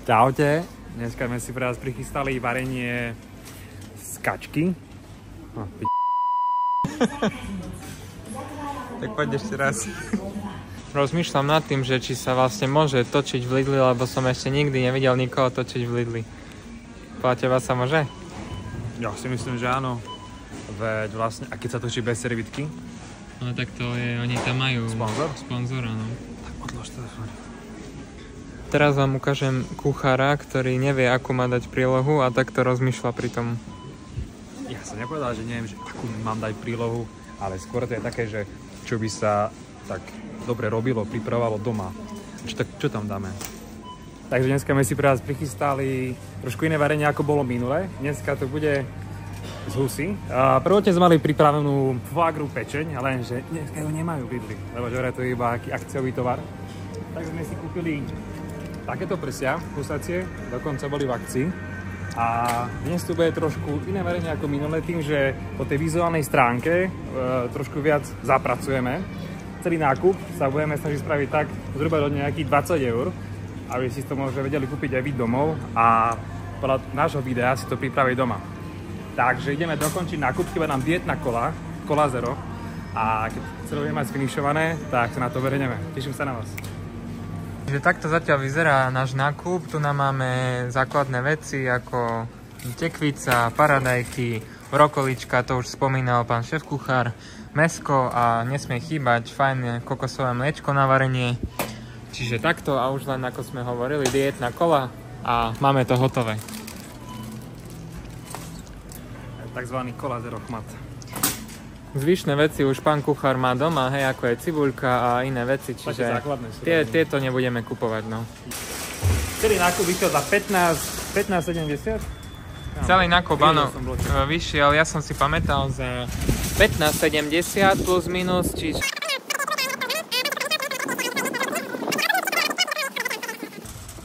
Čaute, dneska sme si pre vás prichystali varenie z kačky. Tak poď ešte raz. Rozmýšľam nad tým, že či sa vlastne môže točiť v Lidli, lebo som ešte nikdy nevidel nikoho točiť v Lidli. Podľa teba sa môže? Ja si myslím, že áno. Veď vlastne, a keď sa točí bez servitky? No tak to je, oni tam majú sponzora, no. Tak odlož telefón. Teraz vám ukážem kuchára, ktorý nevie, akú má dať prílohu a takto rozmýšľa pri tom. Ja som nepovedal, že neviem, že akú mám dať prílohu, ale skôr to je také, že čo by sa tak dobre robilo, pripravovalo doma. Čo tam dáme? Takže dneska sme si pre vás prichystali trošku iné varenie, ako bolo minule. Dneska to bude z husy. Prvotne sme mali pripravenú foie gras pečeň, lenže dneska ju nemajú v Lidli, lebo že to je iba aký akciový tovar. Tak sme si kúpili takéto prsia, husacie, dokonca boli v akcii. A dnes tu bude trošku iné varenie ako minulé tým, že po tej vizuálnej stránke trošku viac zapracujeme. Celý nákup sa budeme snažiť spraviť tak zhruba do nejakých 20 €, aby si to možno vedeli kúpiť aj vy domov a podľa nášho videa si to pripraviť doma. Takže ideme dokončiť nákup, chýba nám dietná kola zero a keď sa budeme mať sfinišované, tak sa na to verejneme. Teším sa na vás. Takže takto zatiaľ vyzerá náš nákup. Tu nám máme základné veci ako tekvica, paradajky, brokolička, to už spomínal pán šéfkuchár, mäsko a nesmie chýbať fajné kokosové mliečko na varenie. Čiže takto a už len ako sme hovorili, dietná kola a máme to hotové. Takzvaný kola zero chmat. Zvyšné veci už pán kuchár má doma, hej, ako je cibuľka a iné veci, čiže tieto nebudeme kupovať, no. Celý nákup vyšiel za 15,70? Celý nákup, áno, vyšiel, ja som si pamätal za 15,70 plus minus, čiže...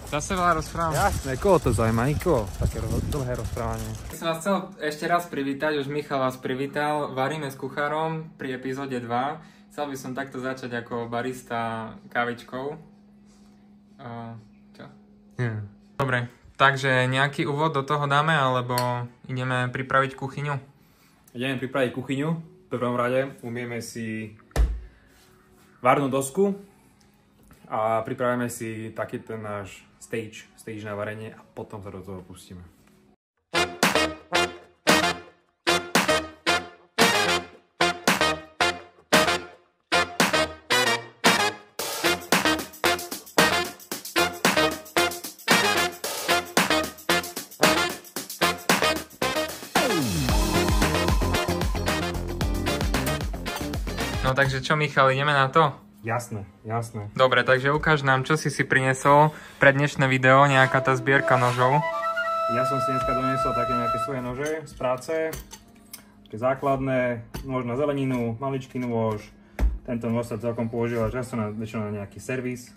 Zase veľa rozprávam. Jasné, koho to zaujíma, nikoho. Také dlhé rozprávanie. Som vás chcel ešte raz privítať, už Michal vás privítal. Varíme s kuchárom pri epizóde 2. Chcel by som takto začať ako barista kávičkou. Čo? Yeah. Dobre, takže nejaký úvod do toho dáme, alebo ideme pripraviť kuchyňu? Ideme pripraviť kuchyňu. V prvom rade umieme si varnú dosku a pripravíme si taký ten náš stage na varenie a potom sa do toho pustíme. No takže čo, Michal, ideme na to? Jasné, jasné. Dobre, takže ukáž nám, čo si priniesol pre dnešné video, nejaká tá zbierka nožov. Ja som si dneska doniesol také nejaké svoje nože z práce. Také základné, nôž na zeleninu, maličký nôž. Tento nôž sa celkom používa často väčšinou na nejaký servis.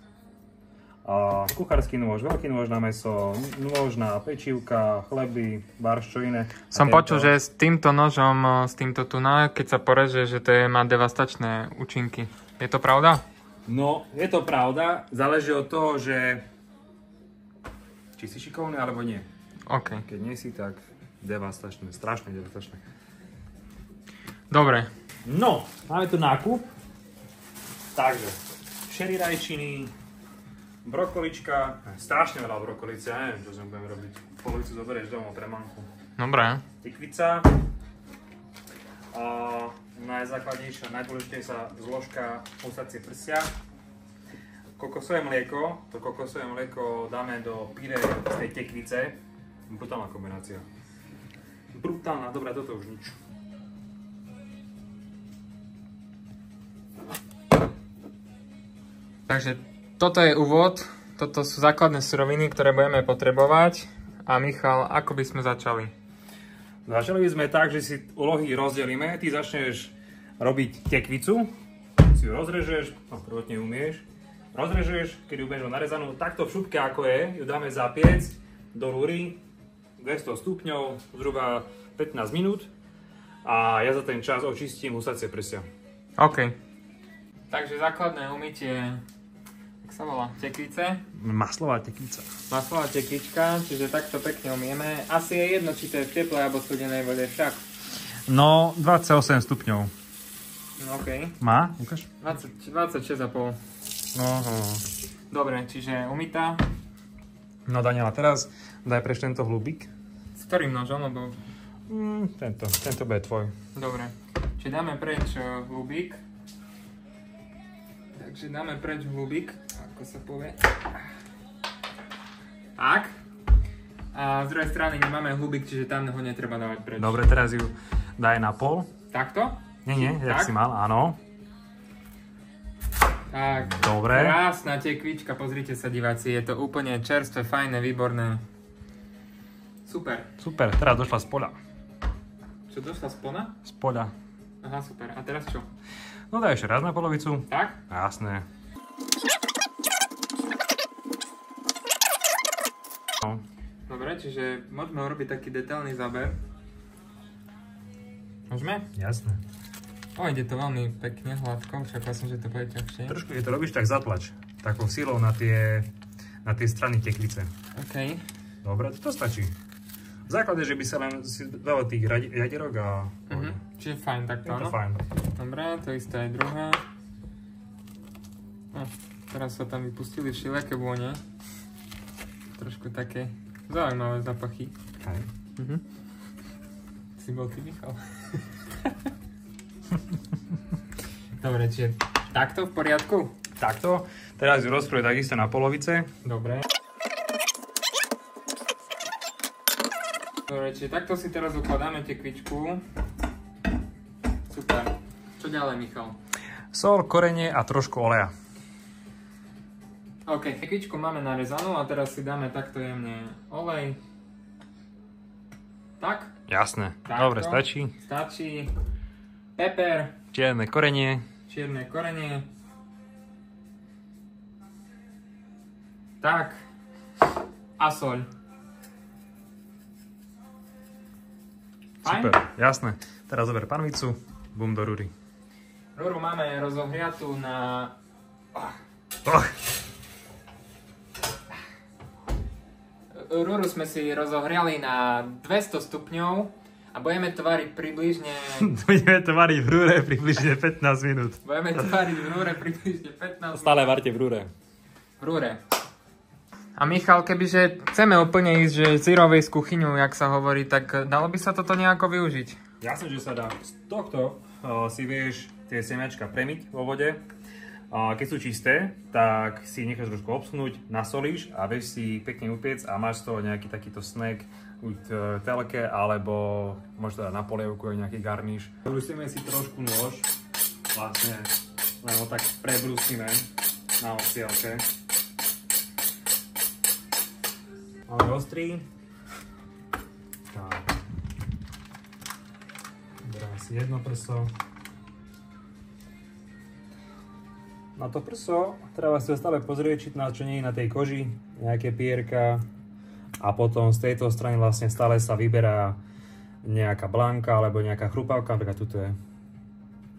A kuchársky nôž, veľký nôž na mäso, nôž na pečívka, chleby, barš, čo iné. Som počul, že s týmto nožom, s týmto tuná, keď sa poreže, že to má devastačné účinky. Je to pravda? No, je to pravda. Záleží od toho, že či si šikovný, alebo nie. OK. Keď nie si, tak devastačné, strašne devastačné. Dobre. No, máme tu nákup. Takže, šery rajčiny, brokolička, strašne veľa brokolice, ja neviem, čo sme budeme robiť. Polovicu zoberieš domov pre mamku. Dobre. Tekvica. A najzákladnejšia, najdôležitejšia zložka husacie prsia. Kokosové mlieko. To kokosové mlieko dáme do pyré z tej tekvice. Brutálna kombinácia. Brutálna, dobré, toto už nič. Takže toto je úvod. Toto sú základné suroviny, ktoré budeme potrebovať. A Michal, ako by sme začali? Začali by sme tak, že si úlohy rozdelíme. Ty začneš robiť tekvicu, si ju rozrežeš, no prvotne umieš, rozrežeš, keď ju budeš narezanú takto v šupke ako je, ju dáme zapiecť do rúry, 200 stupňov, zhruba 15 minút a ja za ten čas očistím husacie prsia. OK. Takže základné umytie Jak sa volá? Tekvice? Maslová tekvica. Maslová tekvička, čiže takto pekne umieme. Asi je jedno, či to je v teplej alebo studenej vode však. No, 28 stupňov. No okej. Má? Ukáž? 26,5. No. Dobre, čiže umytá. No Daniela, teraz daj preč tento hlubík. S ktorým nožom? Lebo... Tento bude tvoj. Dobre, čiže dáme preč hlubík. Takže dáme preč hlubík, ako sa povie. Tak. A z druhej strany nemáme hlubík, čiže tam ho netreba dávať preč. Dobre, teraz ju daj na pol. Takto? Nie, jak si mal, áno. Tak. Dobre. Krásna tekvička, pozrite sa diváci, je to úplne čerstvé, fajné, výborné. Super. Super, teraz došla z poľa. Čo, došla z poľa? Z poľa. Aha, super. A teraz čo? No daj ešte raz na polovicu. Tak? Jasné. No. Dobre, čiže môžeme urobiť taký detailný záber. Môžeme? Jasné. O, ide to veľmi pekne, hladko, čakal som, že to bude ťažšie. Trošku, keď to robíš, tak zatlač. Takou silou na tie strany tekvice. OK. Dobre, to stačí. V základe, že by sa len si dalo tých jadierok a... Čiže fajn takto, áno? Je to fajn. Dobre, to isté aj druhé. No, teraz sa tam vypustili všelijaké vône. Trošku také zaujímavé zapachy. Hej. Si bol ty, Michal. Dobre, čiže takto v poriadku? Takto. Teraz ju rozkroj takisto na polovice. Dobre. Dobre, čiže takto si teraz ukladáme tekvičku. Super. Čo ďalej, Michal? Sol, korenie a trošku oleja. OK, tekvičku máme narezanú a teraz si dáme takto jemne olej. Tak? Jasné. Takto. Dobre, stačí. Stačí. Peper. Čierne korenie. Čierne korenie. Tak. A soľ. Fajn? Super, jasné. Teraz zober panvicu, bum do rúry. Rúru máme rozohriatú na... Rúru sme si rozohriali na 200 stupňov a budeme to variť približne... Budeme to variť v rúre približne 15 minút. Budeme to variť v rúre približne 15 minút. Stále varte v rúre. V rúre. A Michal, kebyže chceme úplne ísť, že zero waste kuchyňu, jak sa hovorí, tak dalo by sa toto nejako využiť? Jasne, že sa dá. Z tohto si vieš tie semiačka premiť vo vode. Keď sú čisté, tak si necháš trošku obsnúť, nasolíš a vieš si pekne upiec a máš z toho nejaký takýto snack v telke, alebo môžeš dať na polievku nejaký garniš. Brúsime si trošku nôž, vlastne len ho tak prebrúsime na osielke. Máme ostrý. Tak. Bereme si jedno prso. Na to prso treba si ho stále pozrieť, či na čo nie je na tej koži, nejaké pierka. A potom z tejto strany vlastne stále sa vyberá nejaká blanka alebo nejaká chrupavka, napríklad tuto je.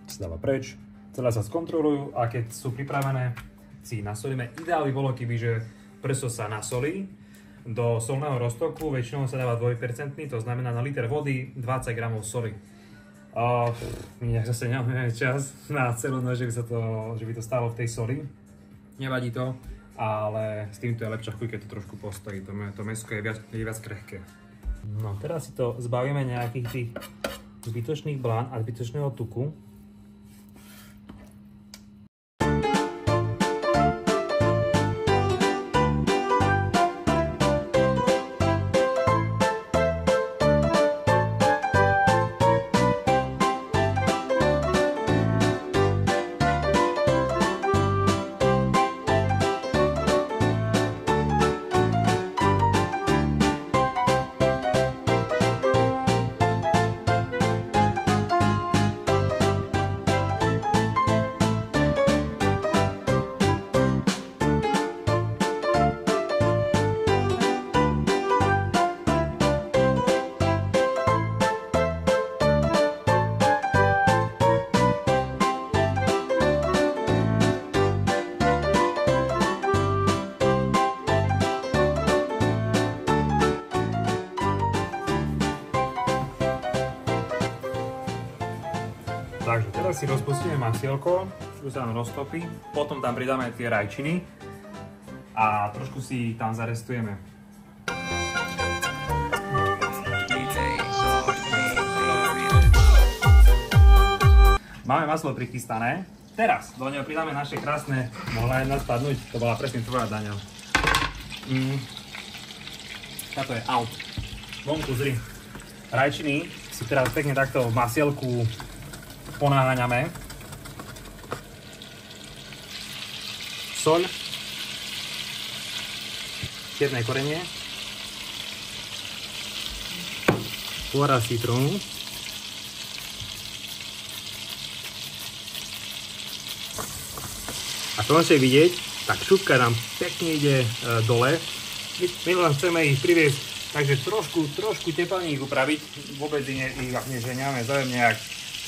Sa dáva preč. Celé sa skontrolujú a keď sú pripravené, si nasolíme. Ideál by bolo, kebyže prso sa nasolí do solného roztoku, väčšinou sa dáva 2%, to znamená na liter vody 20 g soli. My zase nemáme čas na celú noc, že by to stálo v tej soli. Nevadí to, ale s týmto je lepšia chuť, keď to trošku postojí. To mäsko je viac krehké. No teraz si to zbavíme nejakých tých zbytočných blán a zbytočného tuku. Takže teraz si rozpustíme masielko, čo sa nám roztopí, potom tam pridáme tie rajčiny a trošku si tam zarestujeme. Máme maslo prichystané. Teraz do neho pridáme naše krásne, mohla jedna spadnúť, to bola presne tvoja Daňa. Táto je out. Vonku zri. Rajčiny si teraz pekne takto v masielku ponáhaňame. Soľ. Čierne korenie. Pôra citrónu. A to vaše vidieť, tak šupka nám pekne ide dole. My len chceme ich priviesť, takže trošku teplne ich upraviť. Vôbec ich neženiame zájem nejak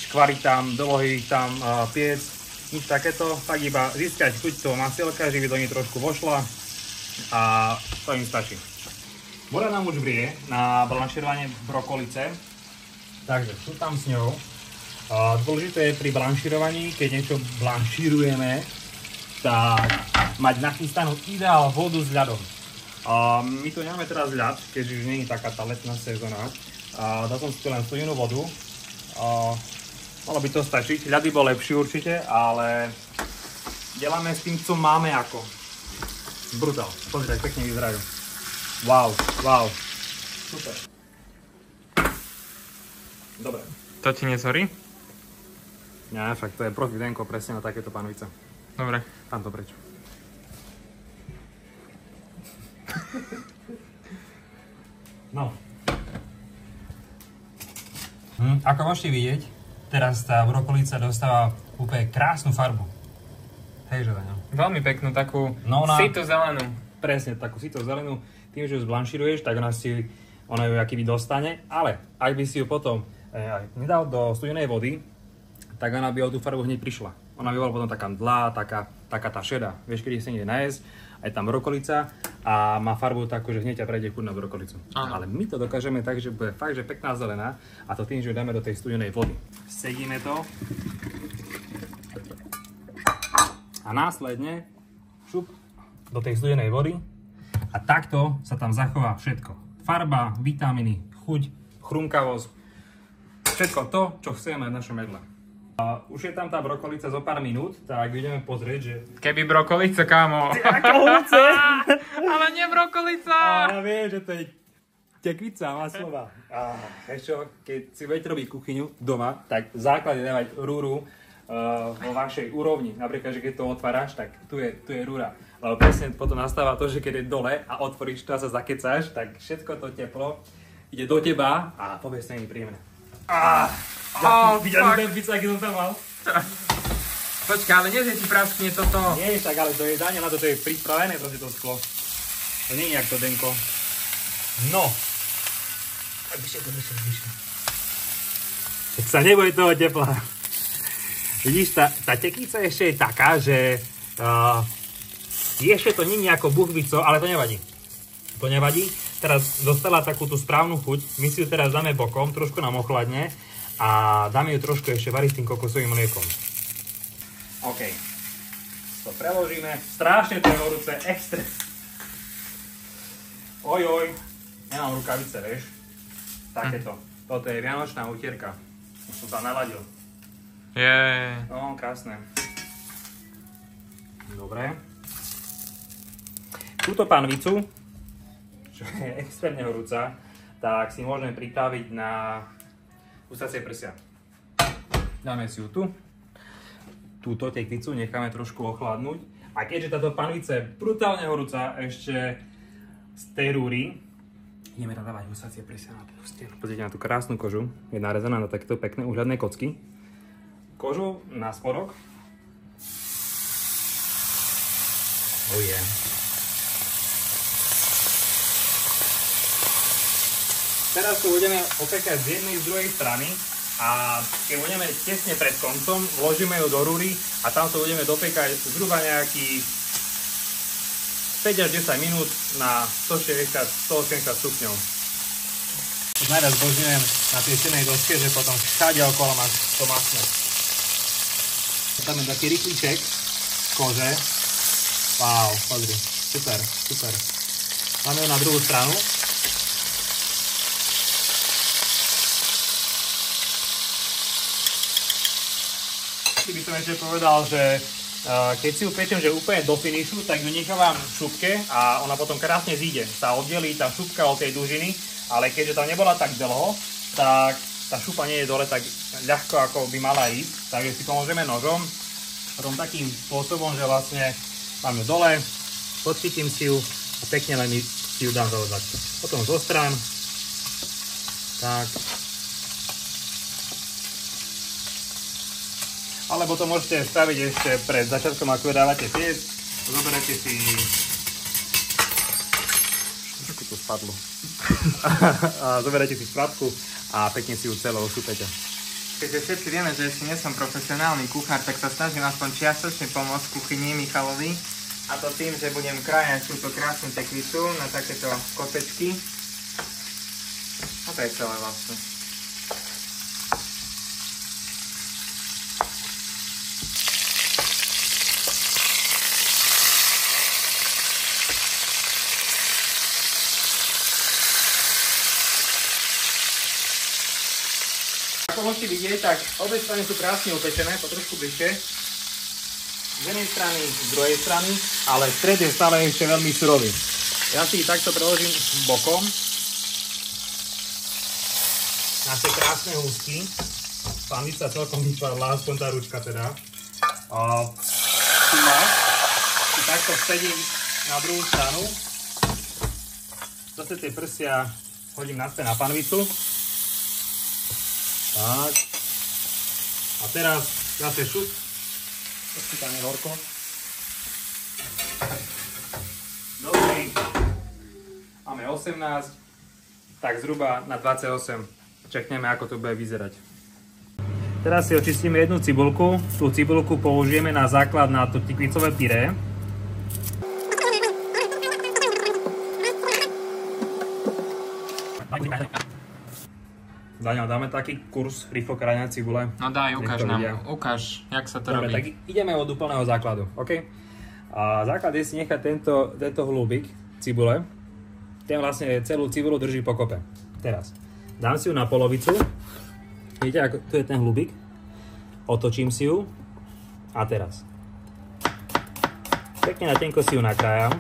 škvariť tam, dolohy tam piec, nič takéto. Tak iba získať chuť toho masielka, že by do nej trošku vošla a to im stačí. Voda nám už vrie na blanširovanie brokolice, takže sú tam s ňou. Dôležité je pri blanširovaní, keď niečo blanširujeme, tak mať nachystanú ideál vodu s ľadom. My tu nemáme teraz ľad, keďže už nie je taká tá letná sezóna. Dal som si tu len studenú vodu. Malo by to stačiť. Ľad by bol lepší určite, ale deláme s tým, co máme ako. Brutál. Pozri, tak pekne vyzerajú. Wow. Super. Dobre. To ti nezhorí? Nie, však to je profi denko presne na takéto panvice. Dobre. Tam to preč. No. Ako môžete vidieť, teraz tá brokolica dostáva úplne krásnu farbu. Hej, že Daňo? Veľmi peknú, takú sito zelenú. Presne, takú sito zelenú. Tým, že ju zblanširuješ, tak ona ju akýby dostane, ale ak by si ju potom nedal do studenej vody, tak ona by o tú farbu hneď prišla. Ona by bola potom taká mdlá, taká tá šedá. Vieš, keď si ide najesť, aj tam brokolica a má farbu takú, že hneď ťa prejde chuť na brokolicu. Ale my to dokážeme tak, že bude fakt, že pekná zelená a to tým, že ju dáme do tej studenej vody. Sedíme to a následne šup do tej studenej vody a takto sa tam zachová všetko. Farba, vitamíny, chuť, chrumkavosť, všetko to, čo chceme v našom jedle. Už je tam tá brokolica zo pár minút, tak ideme pozrieť, že... Keby brokolica, kámo. Ale nie brokolica. Ja viem, že to je tekvica maslová. Ešte, keď si budete robiť kuchyňu doma, tak v základe dávať rúru vo vašej úrovni. Napríklad, že keď to otváraš, tak tu je rúra. Ale presne potom nastáva to, že keď je dole a otvoríš to a sa zakecáš, tak všetko to teplo ide do teba a povieš sa mi príjemné. Videli ten pizza, aký som tam mal? Počkaj, ale nie, že ti praskne toto. Nie, tak ale to je Daňa, na to je pripravené proste to sklo. To nie je jak to denko. No. Vyššie. Tak sa neboj toho tepla. Vidíš, tá tekvica ešte je taká, že ešte to nie je ako buchvico, ale to nevadí. To nevadí. Teraz dostala takú tú správnu chuť. My si ju teraz dáme bokom, trošku nám ochladne a dáme ju trošku ešte variť s tým kokosovým mliekom. OK. To preložíme. Strašne to je horúce, extrém. Ojoj. Nemám rukavice, vieš. Takéto. Toto je vianočná utierka. Už som sa naladil. No, krásne. Dobre. Túto panvicu, čo je extrémne horúca, tak si môžeme pripraviť na husacie prsia. Dáme si ju tu. Túto tekvicu necháme trošku ochladnúť. A keďže táto panvica je brutálne horúca, ešte z tej rúry ideme tam dávať husacie prsia na tú stenu. Pozrite na tú krásnu kožu. Je narezaná na takéto pekné uhľadné kocky. Kožu na spodok. Oh yeah. Teraz to budeme opekať z jednej z druhej strany a keď budeme tesne pred koncom, vložíme ju do rúry a tam to budeme dopekať zhruba nejakých 5 až 10 minút na 160-180 stupňov. Najviac zbožňujem na tej černej doske, že potom všade okolo máš to masné. Dáme taký rýchliček kože. Wow, pozri. Super, super. Dáme ju na druhú stranu. By som ešte povedal, že keď si ju pečem, že úplne do finišu, tak ju nechávam v šupke a ona potom krásne zíde. Sa oddelí tá šupka od tej dužiny, ale keďže tam nebola tak dlho, tak tá šupa nie je dole tak ľahko, ako by mala ísť. Takže si pomôžeme nožom, potom takým spôsobom, že vlastne mám ju dole, podchytím si ju a pekne len si ju dám dole takto. Potom zo strán, tak. Alebo to môžete spraviť ešte pred začiatkom, ako dávate piec. Zoberete si... Čo tu spadlo? Zoberete si spratku a pekne si ju celou šupete. Keďže všetci vieme, že ešte nie som profesionálny kuchár, tak sa snažím aspoň čiastočne pomôcť kuchyni Michalovi. A to tým, že budem krájať túto krásnu tekvicu na takéto kotečky. A to je celé vlastne. Ako môžete vidieť, tak obe strany sú krásne upečené, po trošku bližšie. Z jednej strany, z druhej strany, ale stred je stále ešte veľmi surový. Ja si takto preložím bokom. Naše krásne húsky. Panvica celkom vypadla, aspoň tá ručka teda. Tu máš. Si takto vsedím na druhú stranu. Zase tie prsia hodím naspäť na panvicu. Tak. A teraz zase šup. Trošku tam je horko. Dobrý. Máme 18. Tak zhruba na 28. Čekneme, ako to bude vyzerať. Teraz si očistíme jednu cibulku. Tú cibulku použijeme na základ na to tikvicové pyré. Daniel, dáme taký kurz rýchlo krájania cibule. No daj, ukáž nám. Ukáž, jak sa to robí. Tak ideme od úplného základu, OK? A základ je si nechať tento hlúbik cibule. Ten vlastne celú cibulu drží pokope. Teraz. Dám si ju na polovicu. Vidíte, ako tu je ten hlúbik. Otočím si ju. A teraz. Pekne na tenko si ju nakrájam.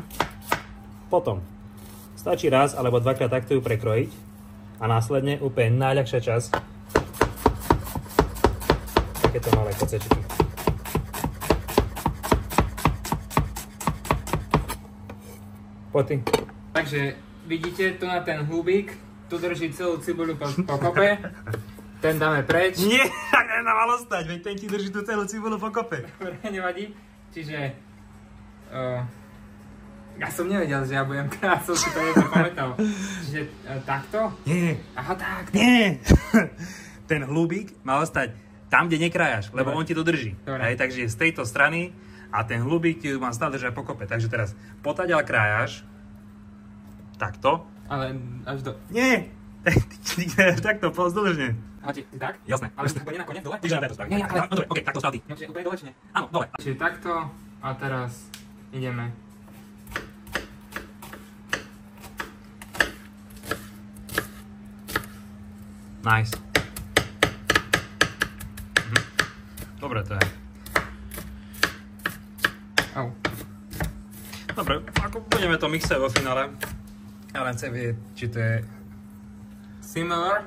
Potom. Stačí raz alebo dvakrát takto ju prekrojiť. A následne úplne najľahšia časť. Takéto malé kocečky. Poď ty. Takže vidíte, tu na ten hlúbik, tu drží celú cibuľu po kope. Ten dáme preč. Nie, tak aj nám malo stať, veď ten ti drží tú celú cibuľu po kope. Nevadí. Čiže... ja som nevedel, že ja budem kráť, som si to nezapamätal. Čiže takto? Nie. Aha, tak. Nie. Ten hlúbik má ostať tam, kde nekrájaš, lebo on ti to drží. Hej, takže z tejto strany a ten hlúbik ti má stále držať po kope. Takže teraz potaďal krájaš. Takto. Ale až do... Nie. Ty krájaš takto, pozdĺžne. A ty tak? Jasné. Ale to bude nakoniec dole? Tyže na to spraviť. Nie, ale... No dobre, okej, takto sprav ty. Čiže úplne dole, či nie? Áno, dole. Čiže takto a teraz ideme. Nice. Dobre to je. Au. Dobre, ako budeme to mixovať vo finále. Ja len chcem vedieť, či to je... Similar?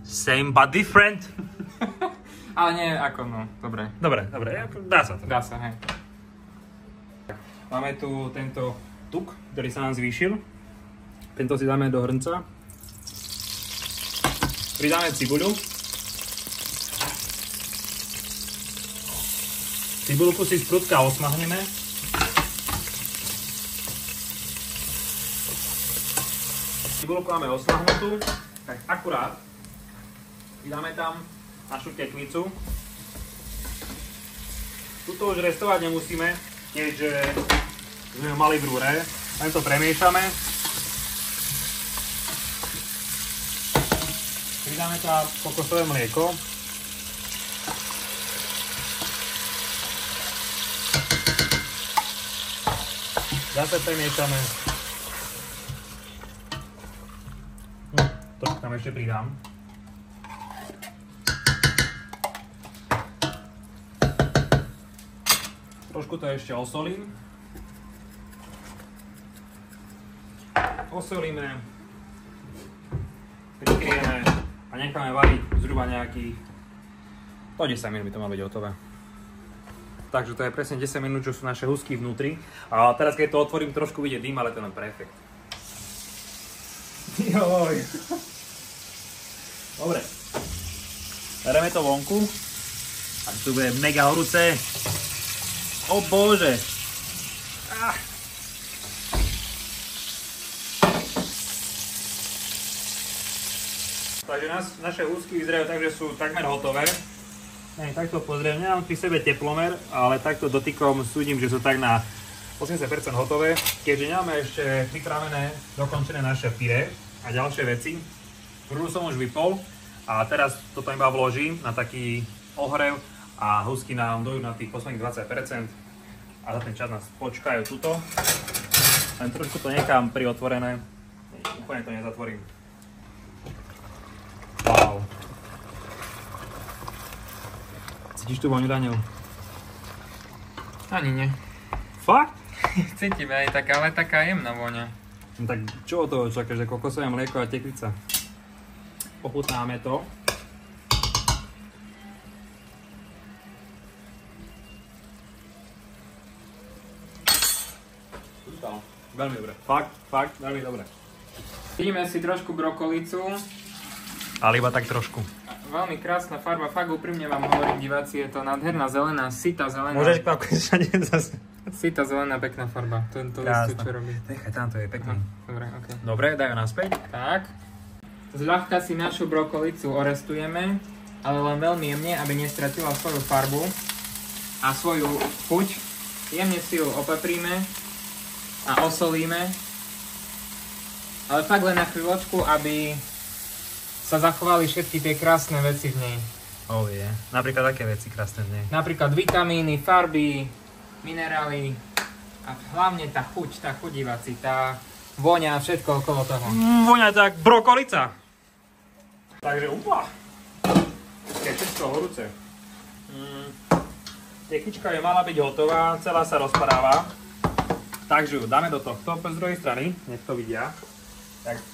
Same but different. Ale nie ako, no, dobre. Dobre, dá sa to. Dá sa, hej. Máme tu tento tuk, ktorý sa nám zvýšil. Tento si dáme do hrnca. Pridáme cibuľu. Cibuľku si sprudka osmahneme. Cibuľku máme osmahnutú, tak akurát pridáme tam našu tekvicu. Tuto už restovať nemusíme, keďže sme mali v rúre. Len to premiešame. Pridáme tam kokosové mlieko. Zase premiešame. Trošku tam ešte pridám. Trošku to ešte osolím. Osolíme, prikryjeme a necháme variť zhruba nejakých 10 minút by to má byť hotové. Takže to je presne 10 minút, čo sú naše husky vnútri. A teraz keď to otvorím, trošku vidieť dým, ale to je len pre efekt. Joj. Dobre. Bereme to vonku. A tu bude mega horúce. O bože. Takže naše husky vyzerajú tak, že sú takmer hotové. Takto pozriem, nemám pri sebe teplomer, ale takto dotykom súdim, že sú tak na 80% hotové. Keďže nemáme ešte pripravené, dokončené naše pyré a ďalšie veci. Rúru som už vypol a teraz toto iba vložím na taký ohrev a husky nám dojú na tých posledných 20% a za ten čas nás počkajú tuto. Len trošku to nechám priotvorené, úplne to nezatvorím. Wow. Cítiš tú voňu, Daniel? Ani nie. Fakt? Cítim aj taká, ale taká jemná vôňa. No tak čo od toho čakáš, že kokosové mlieko a tekvica? Ochutnáme to. Veľmi dobre. Fakt, veľmi dobre. Vidíme si trošku brokolicu. Ale iba tak trošku. Veľmi krásna farba, fakt úprimne vám hovorím, diváci, je to nádherná zelená, sytá zelená. Môžeš kvapkať všade zase. Sytá zelená, pekná farba. Tento listu, čo robí. Nechaj, tam to je pekný. Dobre, ok. Dobre, dajú naspäť. Tak. Zľahka si našu brokolicu orestujeme, ale len veľmi jemne, aby nestratila svoju farbu a svoju chuť. Jemne si ju opepríme a osolíme. Ale fakt len na chvíľočku, aby sa zachovali všetky tie krásne veci v nej. Oh je. Napríklad aké veci krásne v nej? Napríklad vitamíny, farby, minerály a hlavne tá chuť diváci, tá vôňa a všetko okolo toho. Vôňa tak brokolica. Takže je všetko horúce. Tekvička je mala byť hotová, celá sa rozpadáva. Takže ju dáme do tohto, z druhej strany, nech to vidia.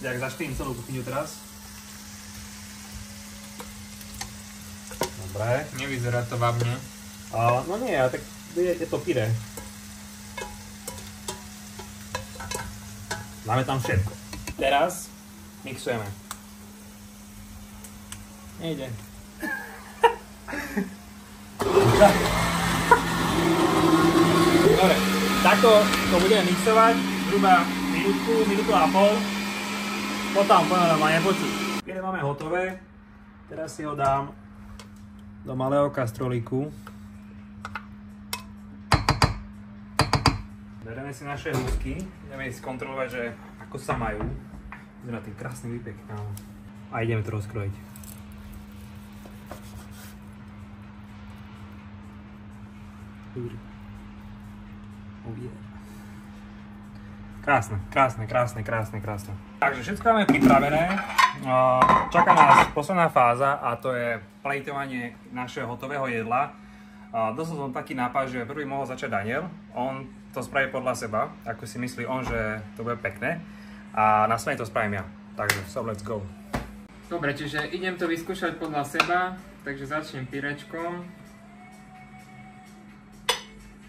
Jak zaštýlim celú kuchyňu teraz. Dobre. Nevyzerá to vábne. No nie, tak vidíte to pyré. Dáme tam všetko. Teraz mixujeme. Nejde. Dobre, takto to budeme mixovať zhruba minútu a pol. Potom ma nepočuť. Keď máme hotové, teraz si ho dám do malého kastrolíku. Bereme si naše husky, ideme si kontrolovať, že ako sa majú. Vyzerá tým krásny výpek. A ideme to rozkrojiť. Krásne. Takže všetko máme pripravené. Čaká nás posledná fáza a to je plejtovanie našeho hotového jedla. Dostal som taký nápad, že prvý mohol začať Daniel. On to spraví podľa seba, ako si myslí on, že to bude pekné. A následne to spravím ja. Takže so let's go. Dobre, čiže idem to vyskúšať podľa seba, takže začnem pyrečkom.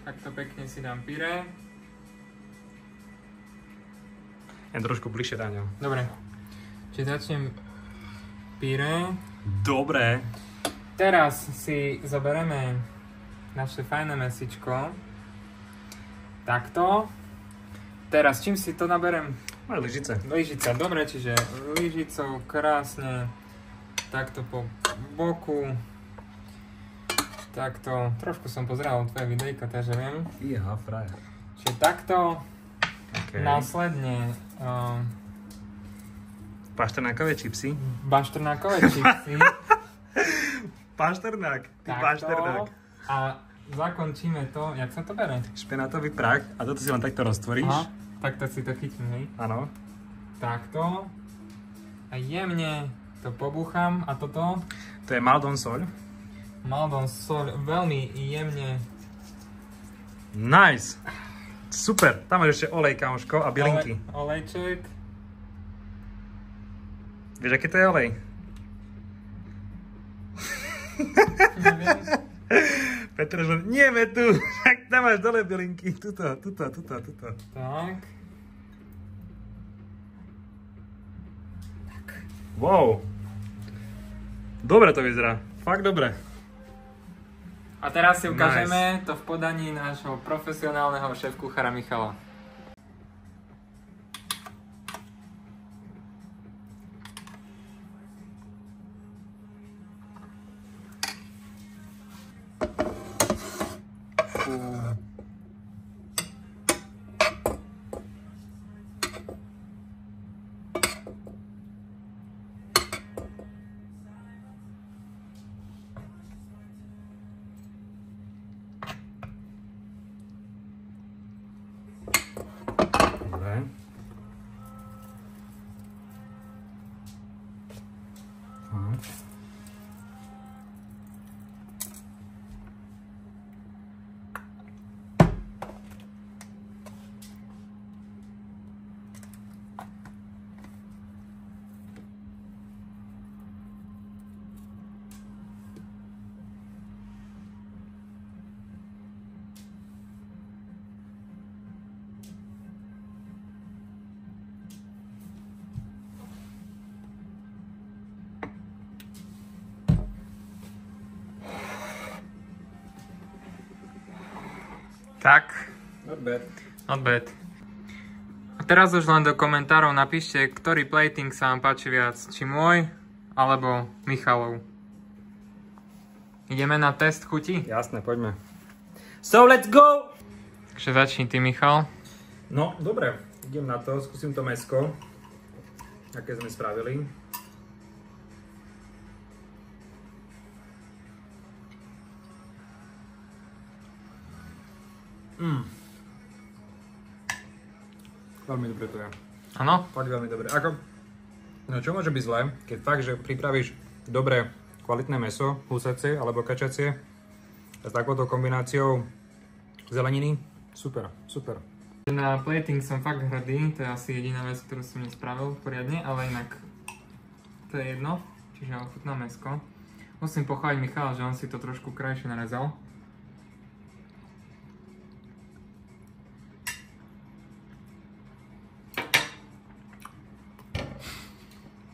Takto pekne si dám pyré. Ja trošku bližšie, Daniel. Dobre, čiže začnem pyré. Dobre. Teraz si zoberieme naše fajné mesičko. Takto. Teraz čím si to naberem? Aj lyžice. Lyžica, dobre, čiže lyžicou krásne. Takto po boku. Takto. Trošku som pozeral tvoje videjka, takže viem. Iha, frajer. Čiže takto. Okay. Následne pašternákové čipsy. Bašternákové čipsy. Pašternák. Takto. A zakončíme to, jak sa to bere? Špenátový prach a toto si len takto roztvoríš. Aha, takto si to chytím, hej? Áno. Takto. A jemne to pobúcham a toto? To je Maldon soľ. Maldon soľ veľmi jemne. Nice! Super! Tam máš ešte olej, kamoško, a bylinky. Olejček. Vieš, aký to je olej? Neviem. Petržlen, nie tu! Tam máš dole bylinky. Tuto. Tak. Wow! Dobre to vyzerá. Fakt dobre. A teraz si ukážeme to v podaní nášho profesionálneho šéf-kuchára Michala. Tak. Not bad. Not bad. A teraz už len do komentárov napíšte, ktorý plating sa vám páči viac. Či môj, alebo Michalov. Ideme na test chuti? Jasné, poďme. So let's go! Takže začni ty, Michal. No, dobre. Idem na to, skúsim to mäsko. Aké sme spravili. Veľmi dobre to je. Áno? Fakt veľmi dobre. Ako, no čo môže byť zlé, keď fakt, že pripravíš dobré, kvalitné mäso, husacie alebo kačacie s takouto kombináciou zeleniny, super, super. Na plating som fakt hrdý, to je asi jediná vec, ktorú som nespravil poriadne, ale inak to je jedno, čiže ochutná mäsko. Musím pochváliť Michala, že on si to trošku krajšie narezal.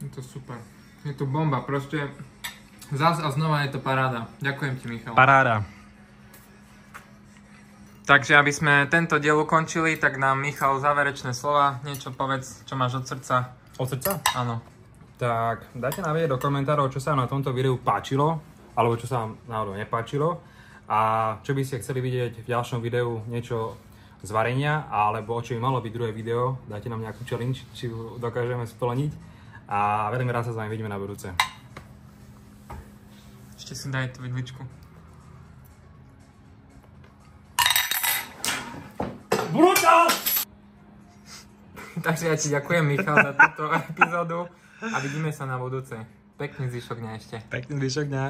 Je to super. Je to bomba, proste zas a znova je to paráda. Ďakujem ti, Michal. Paráda. Takže aby sme tento diel ukončili, tak nám Michal záverečné slova, niečo povedz, čo máš od srdca. Od srdca? Áno. Tak dajte nám vedieť do komentárov, čo sa vám na tomto videu páčilo, alebo čo sa vám náhodou nepáčilo a čo by ste chceli vidieť v ďalšom videu, niečo z varenia, alebo o čo by malo byť druhé video, dajte nám nejakú challenge, či ju dokážeme splniť a veľmi rád sa s vami vidíme na budúce. Ešte si daj tú vidličku. Brutál! Takže ja ti ďakujem, Michal, za túto epizódu a vidíme sa na budúce. Pekný zvyšok dňa ešte. Pekný zvyšok dňa.